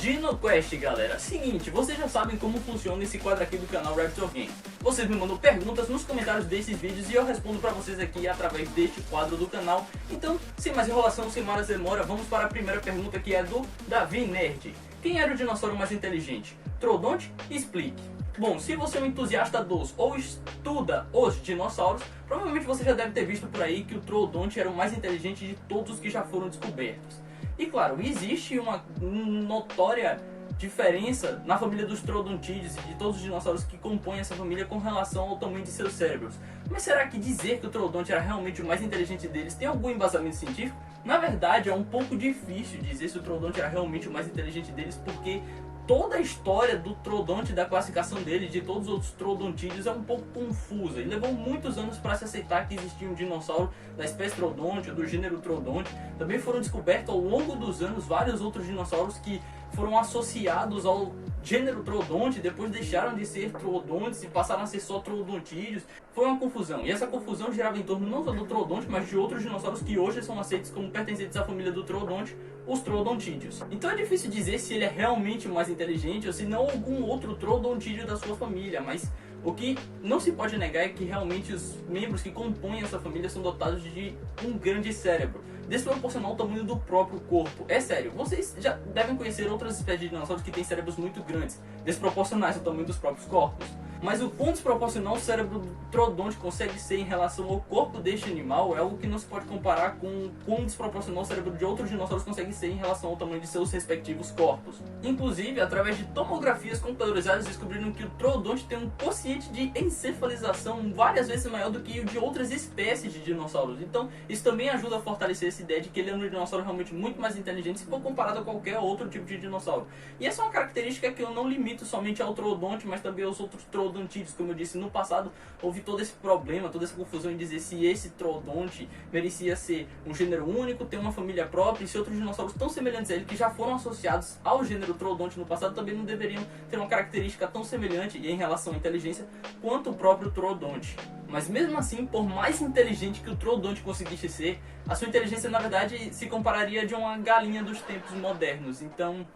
DinoQuest, galera. Seguinte, vocês já sabem como funciona esse quadro aqui do canal Raptor Game. Vocês me mandam perguntas nos comentários desses vídeos e eu respondo pra vocês aqui através deste quadro do canal. Então, sem mais enrolação, sem mais demora, vamos para a primeira pergunta, que é do Davi Nerd. Quem era o dinossauro mais inteligente? Troodonte? Explique. Bom, se você é um entusiasta dos ou estuda os dinossauros, provavelmente você já deve ter visto por aí que o Troodonte era o mais inteligente de todos os que já foram descobertos. E claro, existe uma notória diferença na família dos troodontídeos e de todos os dinossauros que compõem essa família com relação ao tamanho de seus cérebros. Mas será que dizer que o Troodonte era realmente o mais inteligente deles tem algum embasamento científico? Na verdade, é um pouco difícil dizer se o Troodonte era realmente o mais inteligente deles, porque toda a história do Troodonte, da classificação dele, de todos os outros troodontídeos, é um pouco confusa. E levou muitos anos para se aceitar que existia um dinossauro da espécie Troodonte ou do gênero Troodonte. Também foram descobertos ao longo dos anos vários outros dinossauros que foram associados ao gênero Troodonte, depois deixaram de ser Troodontes e passaram a ser só Troodontídeos. Foi uma confusão, e essa confusão girava em torno não só do Troodonte, mas de outros dinossauros que hoje são aceitos como pertencentes à família do Troodonte, os Troodontídeos. Então é difícil dizer se ele é realmente o mais inteligente ou se não algum outro Troodontídeo da sua família, mas o que não se pode negar é que realmente os membros que compõem essa família são dotados de um grande cérebro, desproporcional ao tamanho do próprio corpo. É sério, vocês já devem conhecer outras espécies de dinossauros que têm cérebros muito grandes, desproporcionais ao tamanho dos próprios corpos. Mas o quão desproporcional o cérebro do Troodonte consegue ser em relação ao corpo deste animal é algo que não se pode comparar com o quão desproporcional o cérebro de outros dinossauros consegue ser em relação ao tamanho de seus respectivos corpos. Inclusive, através de tomografias computadorizadas, descobriram que o Troodonte tem um quociente de encefalização várias vezes maior do que o de outras espécies de dinossauros. Então, isso também ajuda a fortalecer essa ideia de que ele é um dinossauro realmente muito mais inteligente se for comparado a qualquer outro tipo de dinossauro. E essa é uma característica que eu não limito somente ao Troodonte, mas também aos outros Troodontídeos. Como eu disse, no passado houve todo esse problema, toda essa confusão em dizer se esse Troodonte merecia ser um gênero único, ter uma família própria, e se outros dinossauros tão semelhantes a ele, que já foram associados ao gênero Troodonte no passado, também não deveriam ter uma característica tão semelhante em relação à inteligência quanto o próprio Troodonte. Mas mesmo assim, por mais inteligente que o Troodonte conseguisse ser, a sua inteligência na verdade se compararia de uma galinha dos tempos modernos. Então,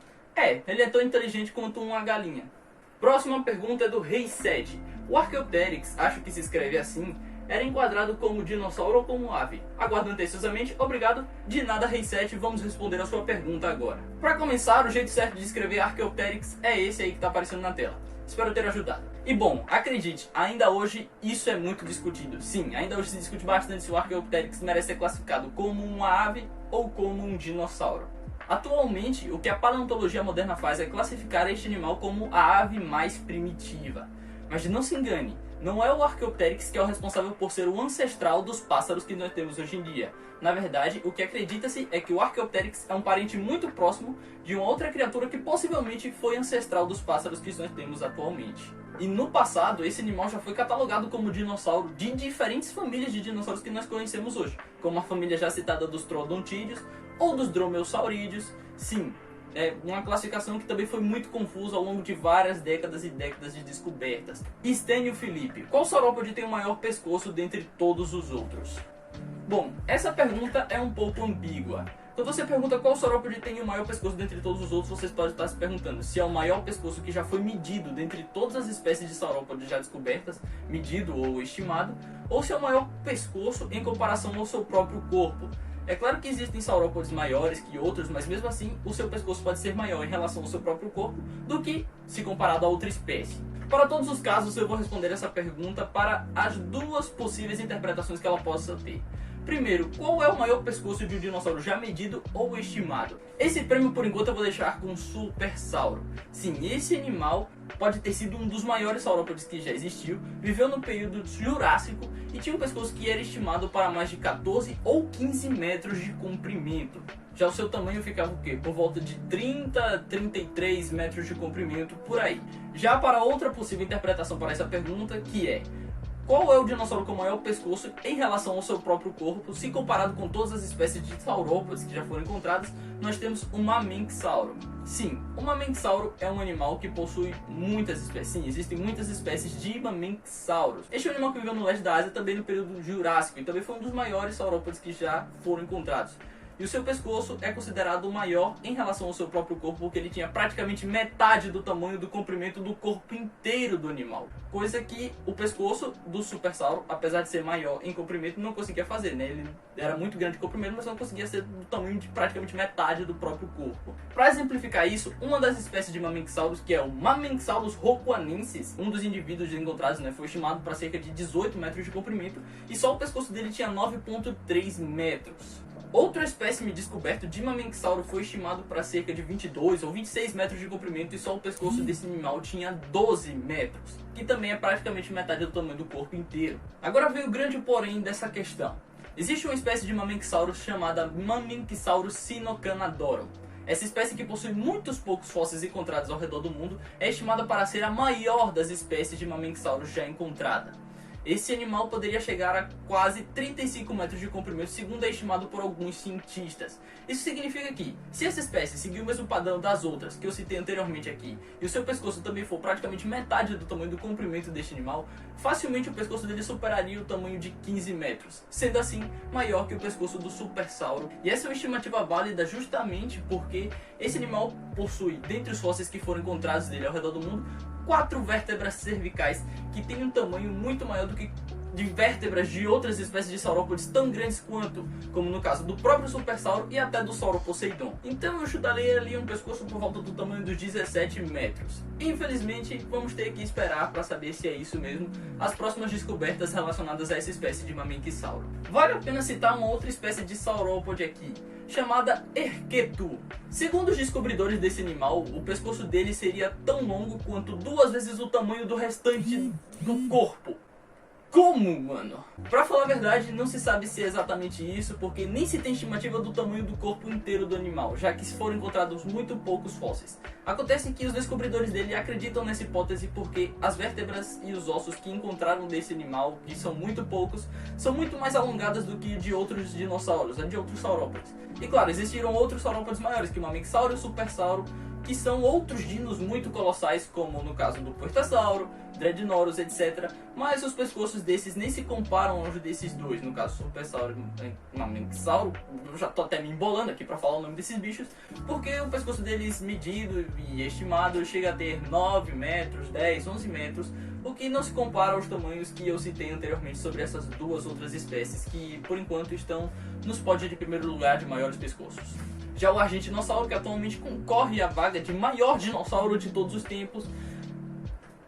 ele é tão inteligente quanto uma galinha. Próxima pergunta é do Rei 7. O Archaeopteryx, acho que se escreve assim, era enquadrado como dinossauro ou como ave? Aguardo ansiosamente, obrigado. De nada, Rei 7, vamos responder a sua pergunta agora. Para começar, o jeito certo de escrever Archaeopteryx é esse aí que está aparecendo na tela. Espero ter ajudado. E bom, acredite, ainda hoje isso é muito discutido. Sim, ainda hoje se discute bastante se o Archaeopteryx merece ser classificado como uma ave ou como um dinossauro. Atualmente, o que a paleontologia moderna faz é classificar este animal como a ave mais primitiva. Mas não se engane, não é o Archaeopteryx que é o responsável por ser o ancestral dos pássaros que nós temos hoje em dia. Na verdade, o que acredita-se é que o Archaeopteryx é um parente muito próximo de uma outra criatura que possivelmente foi ancestral dos pássaros que nós temos atualmente. E no passado, esse animal já foi catalogado como dinossauro de diferentes famílias de dinossauros que nós conhecemos hoje, como a família já citada dos Troodontídeos ou dos Dromaeosaurídeos. Sim, é uma classificação que também foi muito confusa ao longo de várias décadas e décadas de descobertas. Stênio Felipe, qual saurópode tem o maior pescoço dentre todos os outros? Bom, essa pergunta é um pouco ambígua. Quando você pergunta qual saurópode tem o maior pescoço dentre todos os outros, você pode estar se perguntando se é o maior pescoço que já foi medido dentre todas as espécies de saurópodes já descobertas, medido ou estimado, ou se é o maior pescoço em comparação ao seu próprio corpo. É claro que existem saurópodes maiores que outros, mas mesmo assim o seu pescoço pode ser maior em relação ao seu próprio corpo do que se comparado a outra espécie. Para todos os casos, eu vou responder essa pergunta para as duas possíveis interpretações que ela possa ter. Primeiro, qual é o maior pescoço de um dinossauro já medido ou estimado? Esse prêmio por enquanto eu vou deixar com o Supersauro. Sim, esse animal pode ter sido um dos maiores saurópodes que já existiu, viveu no período Jurássico e tinha um pescoço que era estimado para mais de 14 ou 15 metros de comprimento. Já o seu tamanho ficava o quê? Por volta de 30 a 33 metros de comprimento, por aí. Já para outra possível interpretação para essa pergunta, que é: qual é o dinossauro com maior pescoço em relação ao seu próprio corpo? Se comparado com todas as espécies de saurópodes que já foram encontradas, nós temos o Mamenksauro. Sim, o Mamenksauro é um animal que possui muitas espécies. Sim, existem muitas espécies de Mamenksauros. Este é um animal que viveu no leste da Ásia também no período Jurássico e também foi um dos maiores saurópodes que já foram encontrados. E o seu pescoço é considerado maior em relação ao seu próprio corpo, porque ele tinha praticamente metade do tamanho do comprimento do corpo inteiro do animal. Coisa que o pescoço do Supersauro, apesar de ser maior em comprimento, não conseguia fazer, né? Ele era muito grande em comprimento, mas não conseguia ser do tamanho de praticamente metade do próprio corpo. Para exemplificar isso, uma das espécies de Mamenxauros, que é o Mamenxaurus rokuanensis, um dos indivíduos encontrados, né, foi estimado para cerca de 18 metros de comprimento, e só o pescoço dele tinha 9,3 metros. Outro espécime descoberto de Mamenxauro foi estimado para cerca de 22 ou 26 metros de comprimento, e só o pescoço desse animal tinha 12 metros, que também é praticamente metade do tamanho do corpo inteiro. Agora vem o grande porém dessa questão. Existe uma espécie de Mamenxaurus chamada Mamenxaurus sinocanadorum. Essa espécie, que possui muitos poucos fósseis encontrados ao redor do mundo, é estimada para ser a maior das espécies de Mamenxaurus já encontrada. Esse animal poderia chegar a quase 35 metros de comprimento, segundo é estimado por alguns cientistas. Isso significa que, se essa espécie seguir o mesmo padrão das outras que eu citei anteriormente aqui, e o seu pescoço também for praticamente metade do tamanho do comprimento deste animal, facilmente o pescoço dele superaria o tamanho de 15 metros, sendo assim maior que o pescoço do Supersauro. E essa é uma estimativa válida justamente porque esse animal possui, dentre os fósseis que foram encontrados dele ao redor do mundo, 4 vértebras cervicais que têm um tamanho muito maior do que de vértebras de outras espécies de saurópodes tão grandes quanto, como no caso do próprio Supersauro e até do Sauroposeidon. Então eu chutaria ali um pescoço por volta do tamanho dos 17 metros. Infelizmente, vamos ter que esperar para saber se é isso mesmo as próximas descobertas relacionadas a essa espécie de Mamenxauro. Vale a pena citar uma outra espécie de saurópode aqui, chamada Erketu. Segundo os descobridores desse animal, o pescoço dele seria tão longo quanto 2 vezes o tamanho do restante do corpo. Como, mano? Pra falar a verdade, não se sabe se é exatamente isso, porque nem se tem estimativa do tamanho do corpo inteiro do animal, já que foram encontrados muito poucos fósseis. Acontece que os descobridores dele acreditam nessa hipótese porque as vértebras e os ossos que encontraram desse animal, que são muito poucos, são muito mais alongadas do que de outros dinossauros, de outros saurópodes. E claro, existiram outros saurópodes maiores, que o Mamenxauro e o Supersauro, que são outros dinos muito colossais, como no caso do Puertasauro, Dreadnoughtus, etc. Mas os pescoços desses nem se comparam aos desses dois, no caso Supersauro e Mamenxauro. Eu já tô até me embolando aqui para falar o nome desses bichos, porque o pescoço deles medido e estimado chega a ter 9 metros, 10, 11 metros, o que não se compara aos tamanhos que eu citei anteriormente sobre essas duas outras espécies, que por enquanto estão nos pódios de primeiro lugar de maiores pescoços. Já o Argentinossauro, que atualmente concorre à vaga de maior dinossauro de todos os tempos,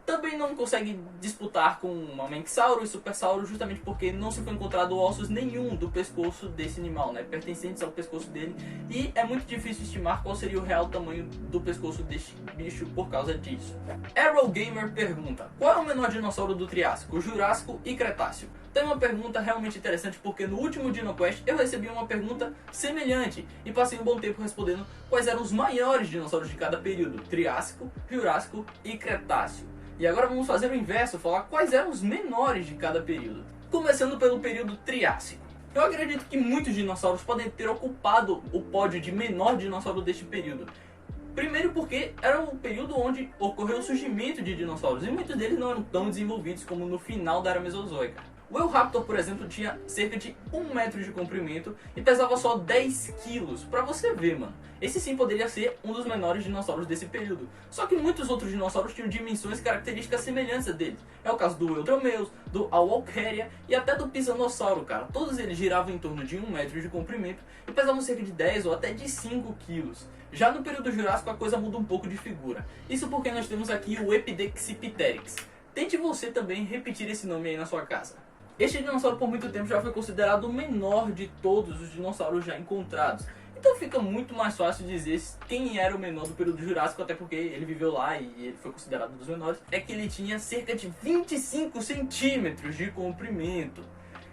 também não consegue disputar com o Mamenxauro e Supersauro, justamente porque não se foi encontrado ossos nenhum do pescoço desse animal, né, pertencentes ao pescoço dele, e é muito difícil estimar qual seria o real tamanho do pescoço deste bicho por causa disso. Arrow Gamer pergunta: qual é o menor dinossauro do Triássico, Jurássico e Cretáceo? Tem uma pergunta realmente interessante, porque no último DinoQuest eu recebi uma pergunta semelhante e passei um bom tempo respondendo quais eram os maiores dinossauros de cada período: Triássico, Jurássico e Cretáceo. E agora vamos fazer o inverso, falar quais eram os menores de cada período. Começando pelo período Triássico. Eu acredito que muitos dinossauros podem ter ocupado o pódio de menor dinossauro deste período. Primeiro porque era um período onde ocorreu o surgimento de dinossauros, e muitos deles não eram tão desenvolvidos como no final da Era Mesozoica. O Eoraptor, por exemplo, tinha cerca de 1 metro de comprimento e pesava só 10 quilos. Pra você ver, mano. Esse sim poderia ser um dos menores dinossauros desse período. Só que muitos outros dinossauros tinham dimensões e características semelhantes a deles. É o caso do Eudromeus, do Auwalkeria e até do Pisanossauro, cara. Todos eles giravam em torno de 1 metro de comprimento e pesavam cerca de 10 ou até de 5 quilos. Já no período Jurássico a coisa muda um pouco de figura. Isso porque nós temos aqui o Epidexipteryx. Tente você também repetir esse nome aí na sua casa. Este dinossauro por muito tempo já foi considerado o menor de todos os dinossauros já encontrados. Então fica muito mais fácil dizer quem era o menor do período Jurássico, até porque ele viveu lá e ele foi considerado um dos menores. É que ele tinha cerca de 25 centímetros de comprimento.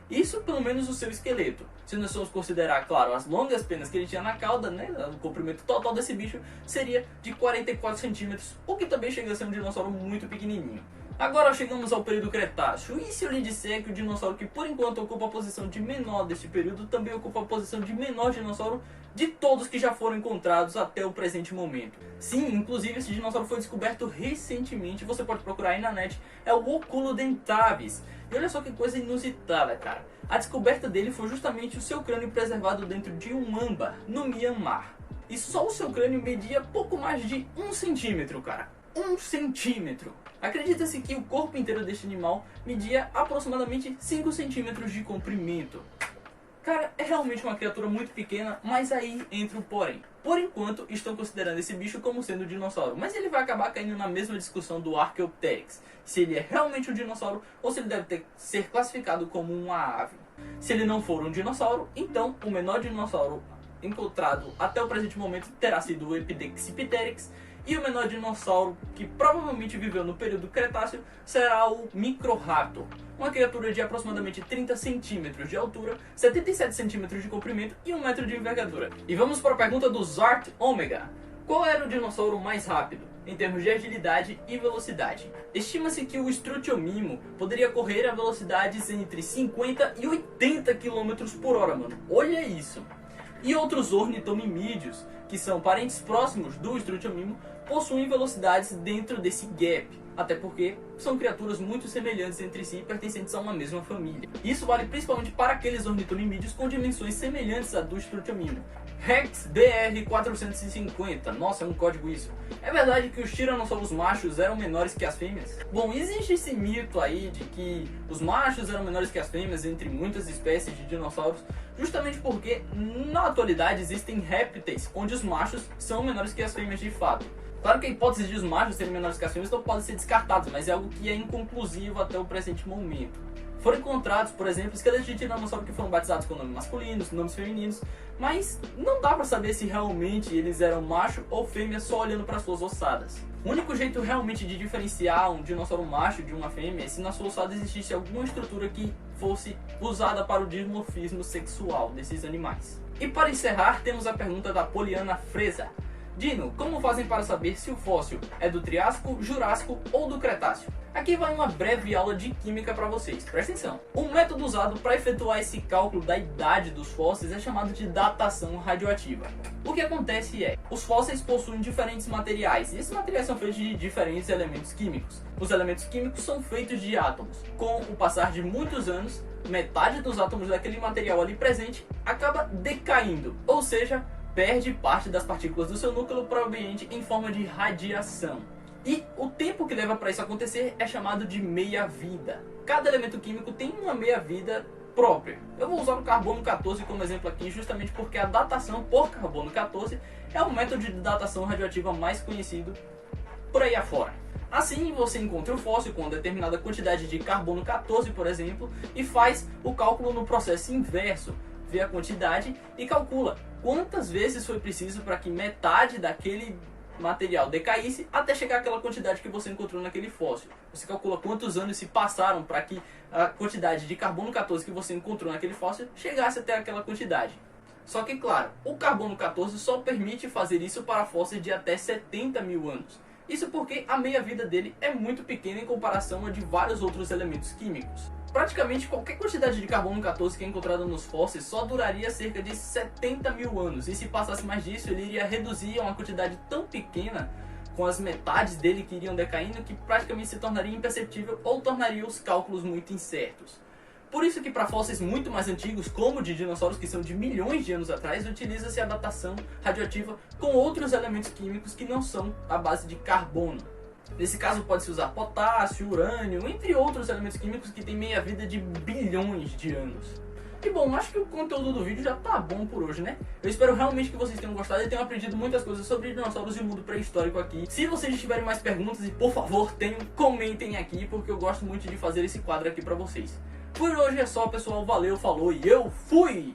Isso pelo menos o seu esqueleto. Se nós formos considerar, claro, as longas penas que ele tinha na cauda, né, o comprimento total desse bicho seria de 44 centímetros, o que também chega a ser um dinossauro muito pequenininho. Agora chegamos ao período Cretáceo, e se eu lhe disser que o dinossauro que por enquanto ocupa a posição de menor deste período também ocupa a posição de menor dinossauro de todos que já foram encontrados até o presente momento. Sim, inclusive esse dinossauro foi descoberto recentemente, você pode procurar aí na net, é o Oculodentavis. E olha só que coisa inusitada, cara. A descoberta dele foi justamente o seu crânio preservado dentro de um âmbar, no Mianmar. E só o seu crânio media pouco mais de 1 centímetro, cara. 1 centímetro! Acredita-se que o corpo inteiro deste animal media aproximadamente 5 centímetros de comprimento. Cara, é realmente uma criatura muito pequena, mas aí entra o porém. Por enquanto, estão considerando esse bicho como sendo um dinossauro, mas ele vai acabar caindo na mesma discussão do Archaeopteryx. Se ele é realmente um dinossauro ou se ele deve ser classificado como uma ave. Se ele não for um dinossauro, então o menor dinossauro encontrado até o presente momento terá sido o Epidexipteryx, e o menor dinossauro que provavelmente viveu no período Cretáceo será o Microraptor, uma criatura de aproximadamente 30 centímetros de altura, 77 centímetros de comprimento e 1 metro de envergadura. E vamos para a pergunta do Zart Omega. Qual era o dinossauro mais rápido, em termos de agilidade e velocidade? Estima-se que o Struthiomimus poderia correr a velocidades entre 50 e 80 km por hora, mano. Olha isso! E outros ornitomimídeos, que são parentes próximos do Struthiomimus, possuem velocidades dentro desse gap, até porque são criaturas muito semelhantes entre si e pertencentes a uma mesma família. Isso vale principalmente para aqueles ornitomimídeos com dimensões semelhantes à do Struthiomimus. Rex BR-450, nossa, é um código isso. É verdade que os tiranossauros machos eram menores que as fêmeas? Bom, existe esse mito aí de que os machos eram menores que as fêmeas entre muitas espécies de dinossauros, justamente porque na atualidade existem répteis onde os machos são menores que as fêmeas de fato. Claro que a hipótese de os machos serem menores que as fêmeas não pode ser descartada, mas é algo que é inconclusivo até o presente momento. Foram encontrados, por exemplo, esqueletos de tiranossauro que foram batizados com nomes masculinos, nomes femininos, mas não dá pra saber se realmente eles eram macho ou fêmea só olhando para suas ossadas. O único jeito realmente de diferenciar um dinossauro macho de uma fêmea é se na sua ossada existisse alguma estrutura que fosse usada para o dimorfismo sexual desses animais. E para encerrar, temos a pergunta da Poliana Freza. Dino, como fazem para saber se o fóssil é do Triássico, Jurássico ou do Cretáceo? Aqui vai uma breve aula de química para vocês, presta atenção. O método usado para efetuar esse cálculo da idade dos fósseis é chamado de datação radioativa. O que acontece é, os fósseis possuem diferentes materiais, e esses materiais são feitos de diferentes elementos químicos. Os elementos químicos são feitos de átomos. Com o passar de muitos anos, metade dos átomos daquele material ali presente acaba decaindo, ou seja, perde parte das partículas do seu núcleo para o ambiente em forma de radiação. E o tempo que leva para isso acontecer é chamado de meia-vida. Cada elemento químico tem uma meia-vida própria. Eu vou usar o carbono 14 como exemplo aqui justamente porque a datação por carbono 14 é o método de datação radioativa mais conhecido por aí afora. Assim, você encontra o fóssil com uma determinada quantidade de carbono 14, por exemplo, e faz o cálculo no processo inverso. Vê a quantidade e calcula quantas vezes foi preciso para que metade daquele material decaísse até chegar àquela quantidade que você encontrou naquele fóssil. Você calcula quantos anos se passaram para que a quantidade de carbono 14 que você encontrou naquele fóssil chegasse até aquela quantidade. Só que, claro, o carbono 14 só permite fazer isso para fósseis de até 70 mil anos. Isso porque a meia-vida dele é muito pequena em comparação a de vários outros elementos químicos. Praticamente qualquer quantidade de carbono 14 que é encontrada nos fósseis só duraria cerca de 70 mil anos, e se passasse mais disso ele iria reduzir a uma quantidade tão pequena, com as metades dele que iriam decaindo, que praticamente se tornaria imperceptível ou tornaria os cálculos muito incertos. Por isso que para fósseis muito mais antigos, como de dinossauros que são de milhões de anos atrás, utiliza-se a datação radioativa com outros elementos químicos que não são à base de carbono. Nesse caso pode-se usar potássio, urânio, entre outros elementos químicos que têm meia-vida de bilhões de anos. E bom, acho que o conteúdo do vídeo já tá bom por hoje, né? Eu espero realmente que vocês tenham gostado e tenham aprendido muitas coisas sobre dinossauros e o mundo pré-histórico aqui. Se vocês tiverem mais perguntas, e por favor, comentem aqui, porque eu gosto muito de fazer esse quadro aqui pra vocês. Por hoje é só, pessoal. Valeu, falou e eu fui!